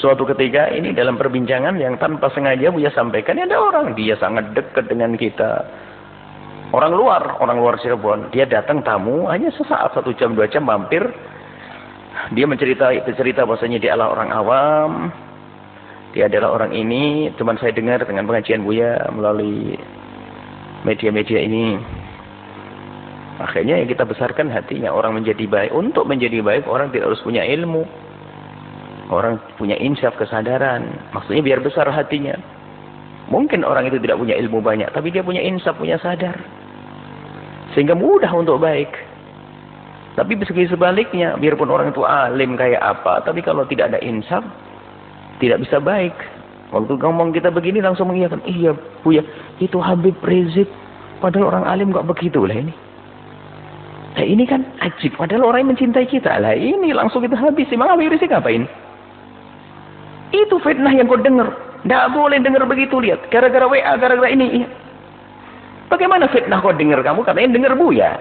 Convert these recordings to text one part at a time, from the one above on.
Suatu ketika ini dalam perbincangan yang tanpa sengaja Buya sampaikan, ada orang dia sangat dekat dengan kita. Orang luar Cirebon. Dia datang tamu hanya sesaat, 1 jam 2 jam mampir. Dia bercerita bahwasanya dia adalah orang awam. Dia adalah orang ini, cuman saya dengar dengan pengajian Buya melalui media-media ini. Akhirnya yang kita besarkan hatinya, orang menjadi baik. Untuk menjadi baik orang tidak harus punya ilmu. Orang punya insaf, kesadaran. Maksudnya biar besar hatinya. Mungkin orang itu tidak punya ilmu banyak, tapi dia punya insaf, punya sadar. Sehingga mudah untuk baik. Tapi sebaliknya, biarpun orang itu alim kayak apa, tapi kalau tidak ada insaf, tidak bisa baik. Waktu ngomong kita begini langsung mengiyakan, iya Buya, itu Habib Rizik. Padahal orang alim kok begitu lah ini. Nah ini kan ajib, padahal orang yang mencintai kita. Lah ini langsung kita habis. Memang Habib Rizik apa ini? Itu fitnah yang kau dengar. Tidak boleh dengar begitu, lihat. Gara-gara WA, gara-gara ini. Iya. Bagaimana fitnah kau dengar kamu? Katanya dengar Buya.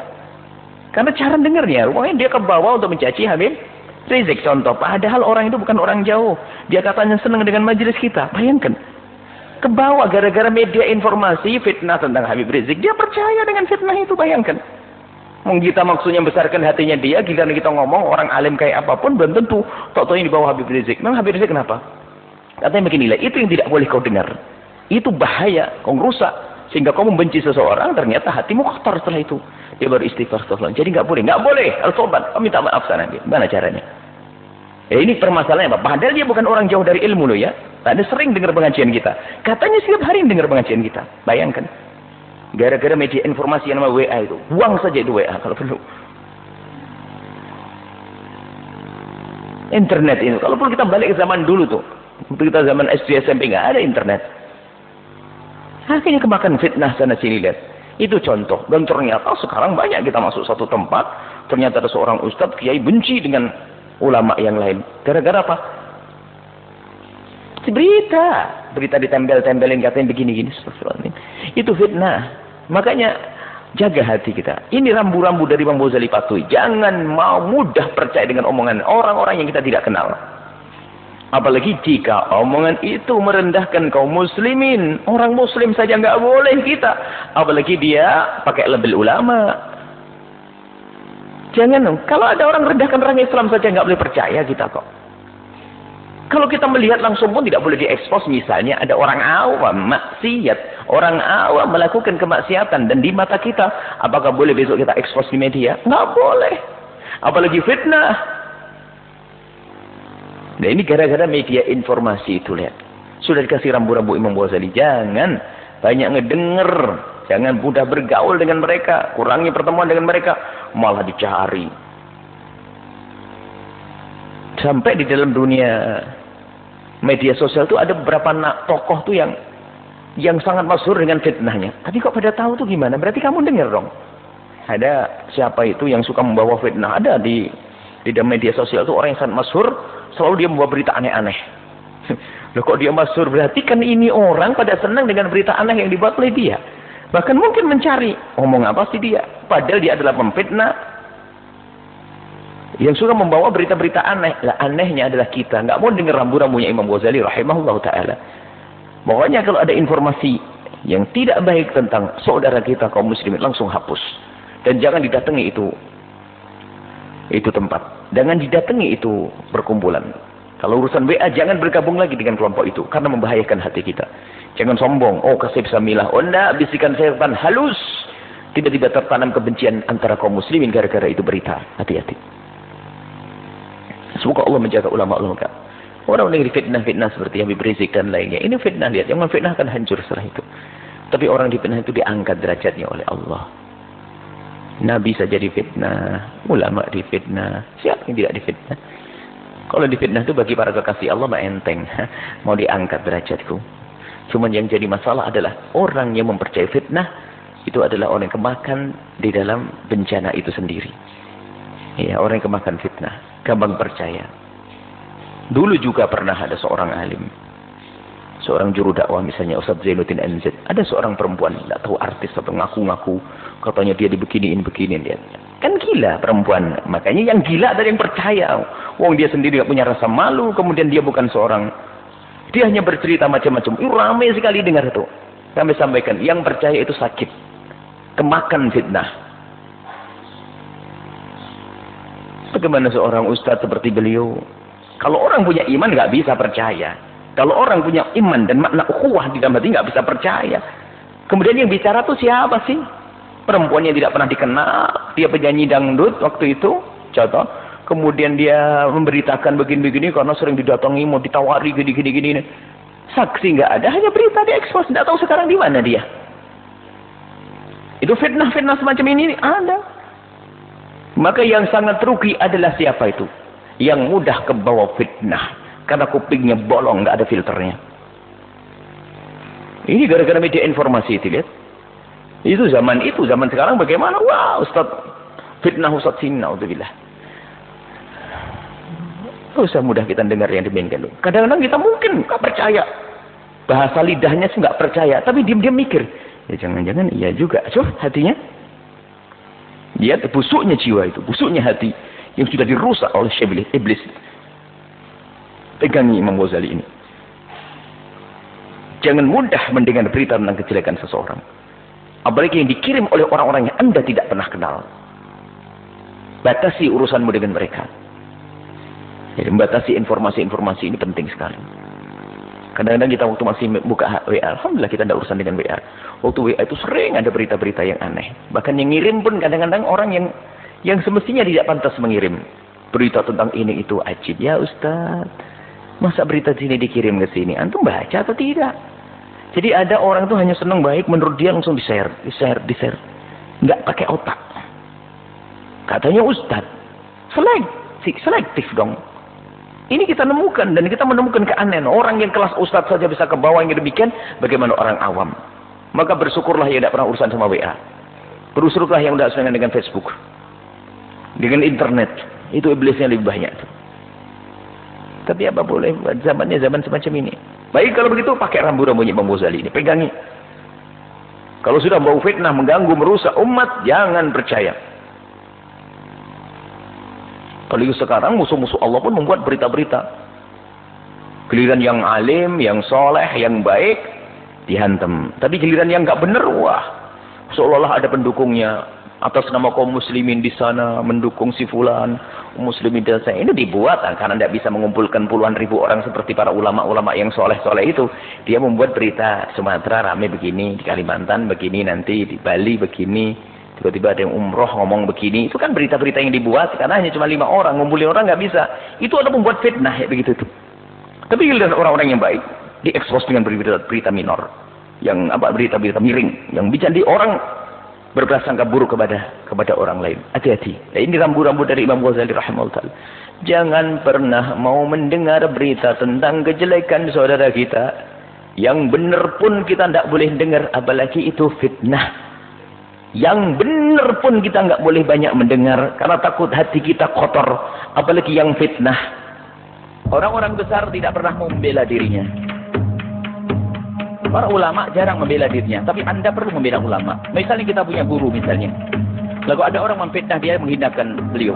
Karena cara dengarnya, rupanya dia ke bawah untuk mencaci Habib Rizik contoh. Padahal orang itu bukan orang jauh. Dia katanya senang dengan majelis kita. Bayangkan. Ke bawah gara-gara media informasi fitnah tentang Habib Rizik. Dia percaya dengan fitnah itu, bayangkan. Kita maksudnya besarkan hatinya dia, giliran kita ngomong orang alim kayak apapun belum tentu tok-toknya di bawah Habib Rizik. Memang Habib Rizik kenapa? Katanya beginilah, itu yang tidak boleh kau dengar. Itu bahaya, kau rusak. Sehingga kau membenci seseorang, ternyata hatimu kotor setelah itu. Dia baru istighfar setelah. Jadi nggak boleh, harus tobat. Kau minta maaf sana. Gimana caranya? Ya ini permasalahannya apa? Padahal dia bukan orang jauh dari ilmu loh ya. Ada sering dengar pengajian kita. Katanya setiap hari dengar pengajian kita. Bayangkan. Gara-gara media informasi yang nama WA itu. Buang saja itu WA kalau perlu. Internet ini. Kalau perlu kita balik ke zaman dulu tuh. Kita zaman SD SMP nggak ada internet. Akhirnya kemakan fitnah sana sini lihat. Itu contoh. Dan ternyata sekarang banyak kita masuk satu tempat. Ternyata ada seorang ustadz kiai benci dengan ulama yang lain. Gara-gara apa? Berita ditempel-tempelin katanya begini-gini. Itu fitnah. Makanya jaga hati kita. Ini rambu-rambu dari Imam Ghazali Patui. Jangan mau mudah percaya dengan omongan orang-orang yang kita tidak kenal. Apalagi jika omongan itu merendahkan kaum muslimin. Orang muslim saja nggak boleh kita. Apalagi dia pakai label ulama. Jangan. Kalau ada orang rendahkan orang Islam saja nggak boleh percaya kita kok. Kalau kita melihat langsung pun tidak boleh diekspos. Misalnya ada orang awam maksiat. Orang awam melakukan kemaksiatan. Dan di mata kita. Apakah boleh besok kita ekspos di media? Nggak boleh. Apalagi fitnah. Nah ini gara-gara media informasi itu lihat. Sudah dikasih rambu-rambu Imam Ghazali. Jangan banyak ngedenger. Jangan mudah bergaul dengan mereka. Kurangi pertemuan dengan mereka. Malah dicari. Sampai di dalam dunia media sosial itu ada beberapa tokoh tuh yang sangat masyhur dengan fitnahnya. Tapi kok pada tahu tuh gimana? Berarti kamu dengar dong. Ada siapa itu yang suka membawa fitnah? Ada di dalam media sosial itu orang yang sangat masyhur. Selalu dia membawa berita aneh-aneh. Loh kok dia masyhur? Berarti kan ini orang pada senang dengan berita aneh yang dibuat oleh dia. Bahkan mungkin mencari. Ngomong apa sih dia? Padahal dia adalah pemfitnah. Yang suka membawa berita-berita aneh. Lah anehnya adalah kita. Nggak mau dengar rambu-rambunya Imam Ghazali rahimahullah ta'ala. Pokoknya kalau ada informasi yang tidak baik tentang saudara kita kaum muslimin, langsung hapus. Dan jangan didatangi itu tempat. Jangan didatangi itu perkumpulan. Kalau urusan WA jangan bergabung lagi dengan kelompok itu. Karena membahayakan hati kita. Jangan sombong. Oh kasih samilah. Oh enggak, bisikan setan halus. Tiba-tiba tertanam kebencian antara kaum muslimin gara-gara itu berita. Hati-hati. Semoga Allah menjaga ulama-ulama. Orang yang difitnah-fitnah seperti Habib Rizik dan lainnya. Ini fitnah lihat. Yang memfitnah akan hancur setelah itu. Tapi orang difitnah itu diangkat derajatnya oleh Allah. Nabi saja difitnah, ulama difitnah, siapa yang tidak difitnah? Kalau difitnah itu bagi para kekasih Allah mah enteng, mau diangkat derajatku. Cuman yang jadi masalah adalah orang yang mempercayai fitnah itu adalah orang yang kemakan di dalam bencana itu sendiri. Ya, orang yang kemakan fitnah, gampang percaya. Dulu juga pernah ada seorang alim, seorang juru dakwah misalnya Ustaz Zainuddin NZ. Ada seorang perempuan, tidak tahu artis atau ngaku-ngaku, katanya dia dibeginiin dia. Kan gila perempuan. Makanya yang gila ada yang percaya. Wong dia sendiri gak punya rasa malu, kemudian dia bukan seorang. Dia hanya bercerita macam-macam. Ramai sekali dengar itu. Kami sampaikan, yang percaya itu sakit. Kemakan fitnah. Bagaimana seorang ustadz seperti beliau? Kalau orang punya iman nggak bisa percaya. Kalau orang punya iman dan makna ukhuwah di dalam hati nggak bisa percaya. Kemudian yang bicara tuh siapa sih? Perempuan yang tidak pernah dikenal. Dia penyanyi dangdut waktu itu. Contoh. Kemudian dia memberitakan begini-begini karena sering didatangi, mau ditawari gini-gini. Saksi nggak ada, hanya berita diekspos. Nggak tahu sekarang di mana dia. Itu fitnah-fitnah semacam ini ada. Maka yang sangat rugi adalah siapa itu? Yang mudah kebawa fitnah. Karena kupingnya bolong, nggak ada filternya. Ini gara-gara media informasi itu, lihat. Itu zaman sekarang bagaimana? Wah, Ustaz fitnah Ustaz Sina, alhamdulillah. Usah mudah kita dengar yang demikian. Kadang-kadang kita mungkin nggak percaya. Bahasa lidahnya sih nggak percaya, tapi diam-diam mikir. Ya jangan-jangan iya juga. Coba hatinya. Lihat busuknya jiwa itu, busuknya hati yang sudah dirusak oleh iblis. Pegangi Imam Ghazali ini. Jangan mudah mendengar berita tentang kejelekan seseorang. Apalagi yang dikirim oleh orang-orang yang Anda tidak pernah kenal. Batasi urusanmu dengan mereka. Jadi membatasi informasi-informasi ini penting sekali. Kadang-kadang kita waktu masih buka WA, alhamdulillah kita tidak urusan dengan WA. Waktu WA itu sering ada berita-berita yang aneh. Bahkan yang ngirim pun kadang-kadang orang yang semestinya tidak pantas mengirim berita tentang ini itu ajib. Ya Ustaz, masa berita sini dikirim ke sini? Antum baca atau tidak? Jadi ada orang tuh hanya senang baik, menurut dia langsung di-share. Nggak pakai otak. Katanya Ustaz, selektif dong. Ini kita nemukan, dan kita menemukan keanehan. Orang yang kelas Ustaz saja bisa ke bawah yang demikian, bagaimana orang awam? Maka bersyukurlah yang tidak pernah urusan sama WA. Bersyukurlah yang tidak senang dengan Facebook. Dengan internet. Itu iblisnya lebih banyak. Tapi apa boleh, zamannya zaman semacam ini. Baik kalau begitu, pakai rambu-rambunya Imam Ghazali ini. Pegangi. Kalau sudah bau fitnah, mengganggu, merusak umat, jangan percaya. Kalau sekarang musuh-musuh Allah pun membuat berita-berita. Giliran yang alim, yang soleh, yang baik, dihantam. Tapi giliran yang nggak benar, wah, seolah-olah ada pendukungnya. Atas nama kaum muslimin di sana, mendukung si fulan, muslimin di sana. Ini dibuat karena tidak bisa mengumpulkan puluhan ribu orang seperti para ulama-ulama yang soleh-soleh itu. Dia membuat berita Sumatera rame begini, di Kalimantan begini, nanti di Bali begini. Tiba-tiba ada yang umroh ngomong begini. Itu kan berita-berita yang dibuat karena hanya cuma 5 orang. Ngumpulin orang nggak bisa. Itu adalah membuat fitnah ya begitu tuh. Tapi giliran orang-orang yang baik diekspos dengan berita minor. Yang berita-berita miring. Yang bicara di orang berprasangka buruk kepada orang lain. Hati-hati. Nah, ini rambu-rambu dari Imam Ghazali rahimahullah. Jangan pernah mau mendengar berita tentang kejelekan saudara kita. Yang benar pun kita tidak boleh dengar. Apalagi itu fitnah. Yang benar pun kita nggak boleh banyak mendengar karena takut hati kita kotor, apalagi yang fitnah. Orang-orang besar tidak pernah membela dirinya. Para ulama jarang membela dirinya, tapi Anda perlu membela ulama. Misalnya kita punya guru misalnya. Lalu ada orang memfitnah dia, menghinakan beliau.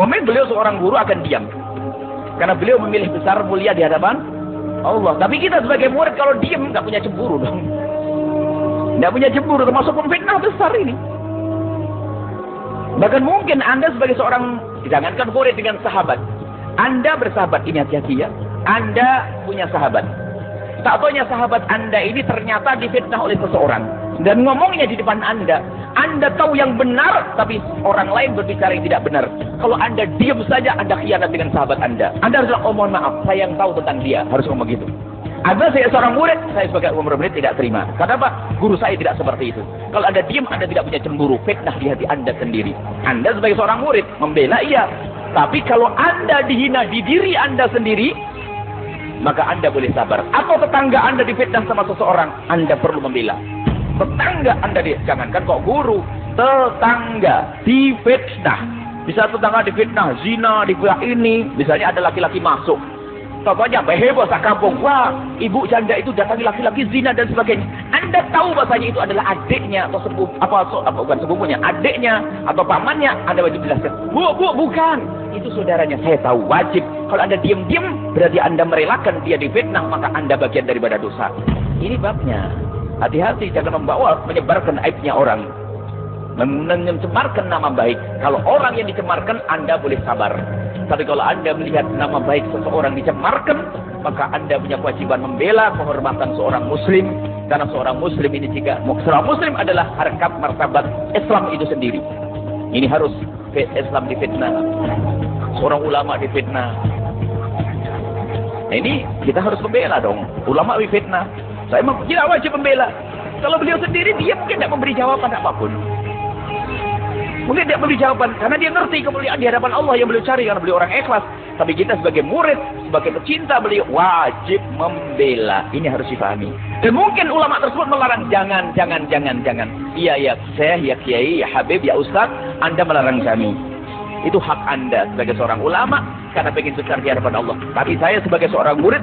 Momen beliau seorang guru akan diam. Karena beliau memilih besar mulia di hadapan Allah. Tapi kita sebagai murid kalau diam nggak punya cemburu dong. Tidak punya cemburu, termasuk fitnah besar ini. Bahkan mungkin Anda sebagai seorang, jangankan murid dengan sahabat. Anda bersahabat, ini hati-hati ya. Anda punya sahabat. Tak taunya sahabat Anda ini ternyata difitnah oleh seseorang. Dan ngomongnya di depan Anda. Anda tahu yang benar, tapi orang lain berbicara yang tidak benar. Kalau Anda diam saja, Anda khianat dengan sahabat Anda. Anda harus bilang, oh mohon maaf, saya yang tahu tentang dia. Harus ngomong gitu. Anda saya seorang murid, saya sebagai murid tidak terima. Kenapa? Guru saya tidak seperti itu. Kalau Anda diam, Anda tidak punya cemburu. Fitnah di hati Anda sendiri. Anda sebagai seorang murid, membela iya. Tapi kalau Anda dihina di diri Anda sendiri, maka Anda boleh sabar. Atau tetangga Anda difitnah sama seseorang, Anda perlu membela. Tetangga Anda, jangankan kok guru, tetangga difitnah. Bisa tetangga difitnah, zina, difitnah ini. Misalnya ada laki-laki masuk. Contohnya heboh sakampung. Wah, ibu janda itu datangi laki-laki zina dan sebagainya. Anda tahu bahasanya itu adalah adiknya atau bukan sepupunya, adiknya atau pamannya. Anda wajib jelaskan. Bu, bukan. Itu saudaranya. Saya tahu, wajib. Kalau Anda diam-diam, berarti Anda merelakan dia difitnah, maka Anda bagian daripada dosa. Ini babnya. Hati-hati, jangan menyebarkan aibnya orang. Mencemarkan nama baik. Kalau orang yang dicemarkan, Anda boleh sabar. Tapi kalau Anda melihat nama baik seseorang dicemarkan, maka Anda punya kewajiban membela kehormatan seorang muslim. Karena seorang muslim ini seorang muslim adalah harkat martabat Islam itu sendiri. Ini harus Islam difitnah. Seorang ulama difitnah. Nah, ini kita harus membela dong. Ulama difitnah. Saya tidak wajib membela. Kalau beliau sendiri, dia mungkin tidak memberi jawaban apapun. Mungkin dia memberi jawaban karena dia ngerti kemuliaan di hadapan Allah yang beliau cari, karena beliau orang ikhlas. Tapi kita sebagai murid, sebagai pecinta beliau, wajib membela. Ini harus dipahami. Dan mungkin ulama tersebut melarang, jangan. Iya, saya, ya kiai, ya habib, ya ustaz, Anda melarang kami. Itu hak Anda sebagai seorang ulama karena ingin besar di hadapan Allah. Tapi saya sebagai seorang murid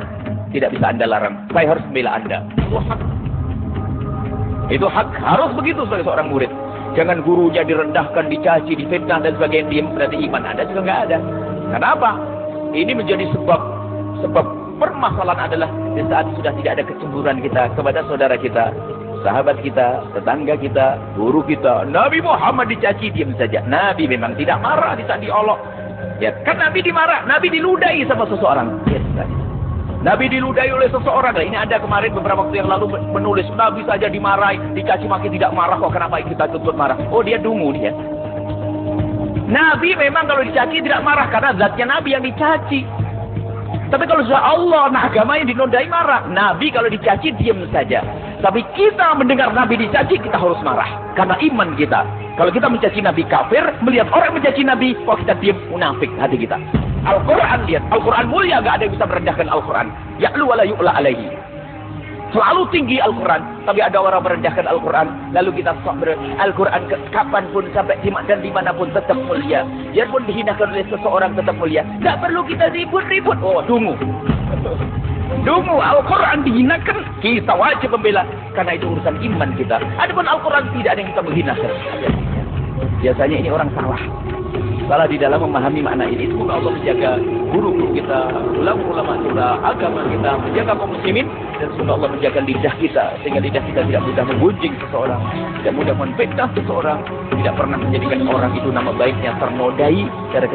tidak bisa Anda larang. Saya harus membela Anda. Itu hak. Itu hak, harus begitu sebagai seorang murid. Jangan gurunya direndahkan, dicaci, difitnah dan sebagainya, diam, berarti iman Anda juga nggak ada. Kenapa? Ini menjadi sebab permasalahan adalah di saat sudah tidak ada kecemburuan kita kepada saudara kita, sahabat kita, tetangga kita, guru kita. Nabi Muhammad dicaci, diam saja. Nabi memang tidak marah di saat diolok. Ya, kan Nabi dimarah, Nabi diludahi sama seseorang. Ya, Nabi diludahi oleh seseorang. Nah, ini ada kemarin beberapa waktu yang lalu menulis, Nabi saja dimarahi, dicaci maki tidak marah, kok kenapa kita tuntut marah? Oh, dia dungu dia. Nabi memang kalau dicaci tidak marah karena zatnya Nabi yang dicaci. Tapi kalau sudah Allah, nah agama yang dinodai marah. Nabi kalau dicaci diam saja. Tapi kita mendengar Nabi dicaci, kita harus marah karena iman kita. Kalau kita mencaci Nabi kafir, melihat orang mencaci Nabi, kok kita diam, munafik hati kita. Al-Quran, lihat. Al-Quran mulia, gak ada yang bisa merendahkan Al-Quran. Ya'lu wa la yu'la alaihi. Selalu tinggi Al-Quran. Tapi ada orang merendahkan Al-Quran. Lalu kita Al-Quran kapanpun, sampai dan dimanapun tetap mulia. Biarpun dihinakan oleh seseorang tetap mulia. Gak perlu kita ribut-ribut. Oh, dungu. Dungu, Al-Quran dihinakan, kita wajib membela. Karena itu urusan iman kita. Adapun Al-Quran tidak ada yang kita menghinakan. Biasanya ini orang salah di dalam memahami makna ini. Semoga Allah menjaga guru-guru kita, ulama-ulama kita, agama kita, menjaga kaum muslimin, dan semoga Allah menjaga lidah kita sehingga lidah kita tidak mudah menggunjing seseorang, tidak mudah menfitnah seseorang, tidak pernah menjadikan orang itu nama baiknya ternodai. Karena